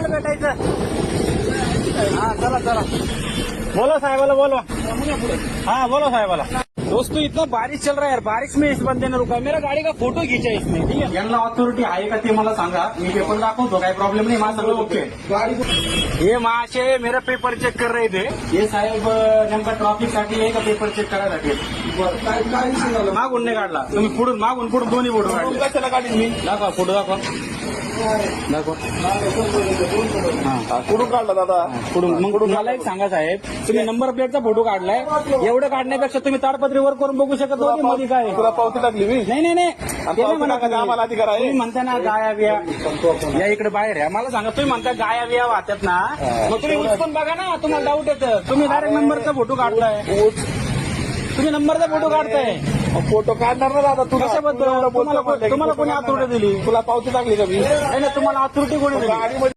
कोणाला भेटायचं? हाँ चला चला, बोलो साहेबाला बोलो। हाँ बोलो साहेबाला। दोस्तों इतना बारिश चल रहा है यार, बारिश में इस बंदे ने रुका, मेरा गाड़ी का फोटो खींचा है इसने, ठीक है। यांना ऑथॉरिटी आहे का ते मला सांगा, मी पेपर दाखवतो, काही प्रॉब्लेम नाही, माझं सगळं ओके। हे माशे मेरा पेपर चेक कर रहे थे, हे साहेब नेमका ट्रॉफिक साठी आहे का पेपर चेक करायसाठी? मागून नाही काढला तुम्ही, पुढून मागून पुढून दोन्ही फोटो काढले, कशाला काढीन मी? दाखवा फोटो, दाखवा दाखवा। कुठून काढला दादा? पुढून मग मला एक सांगा साहेब, तुम्ही नंबर प्लेटचा फोटो काढलाय, एवढं काढण्यापेक्षा तुम्ही ताडपत्री वर करून बघू शकत होते मध्ये काय आहे? तुला पावती टाकली मी? नाही नाही नाही, ते नाही म्हणत मी. आम्हाला अधिकार आहे. तुम्ही म्हणता ना गाया बिया या इकडे बाहेर आहे, मला सांगा तुम्ही म्हणता गाया बिया वाहतात ना, मग तुम्ही उचकून बघा ना, तुम्हाला डाऊट येतं, तुम्ही डायरेक्ट नंबरचा फोटो काढलाय, तुम्ही नंबरचा फोटो काढताय, फोटो काढणार ना दादा तू? कशाबद्दल? तुम्हाला कोणी अथॉरिटी दिली? तुला पावती टाकली का मी? नाही तुम्हाला अथॉरिटी कोणी दिली? गाडीमध्ये